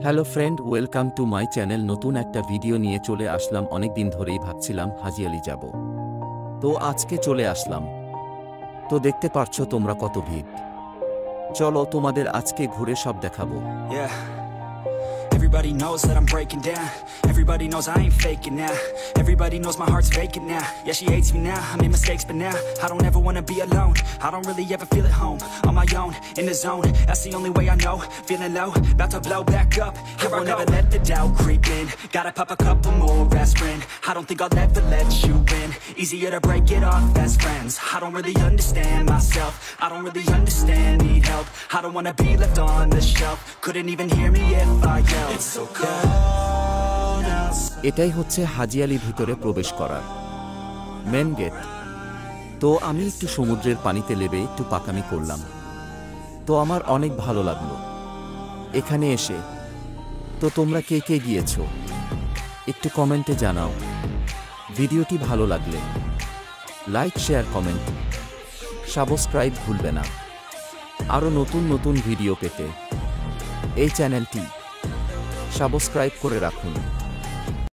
Hello friend, welcome to my channel. নতুন একটা video নিয়ে চলে আসলাম। অনেক দিন ধরেই ভাবছিলাম হাজিয়ালি যাব, তো আজকে চলে আসলাম। তো দেখতে পারছো তোমরা কত ভিড়। চলো তোমাদের আজকে ঘুরে সব দেখাবো। Yeah. Everybody knows that I'm breaking down. Everybody knows I ain't faking now. Everybody knows my heart's vacant now. Yeah, she hates me now, I made mistakes but now I don't ever wanna be alone. I don't really ever feel at home. On my own, in the zone, that's the only way I know. Feeling low, about to blow back up. Here I won't ever let the doubt creep in. Gotta pop a couple more aspirin. I don't think I'll ever let you in. Easier to break it off best friends. I don't really understand myself. I don't really understand, need help. I don't wanna be left on the shelf. Couldn't even hear me if I yelled. It's so cold outside. এটাই হচ্ছে হাজিয়ালি ভিতরে প্রবেশ করার main gate. তো আমি একটু সমুদ্রের পানিতে নেমে একটু পাকামি করলাম। তো আমার অনেক ভালো লাগলো এখানে এসে। তো তোমরা কে কে গিয়েছো একটু কমেন্টে জানাও। ভিডিওটি ভালো লাগলে লাইক, শেয়ার, কমেন্ট, সাবস্ক্রাইব ভুলবে না। আরও নতুন নতুন ভিডিও পেতে এই চ্যানেলটি সাবস্ক্রাইব করে রাখুন।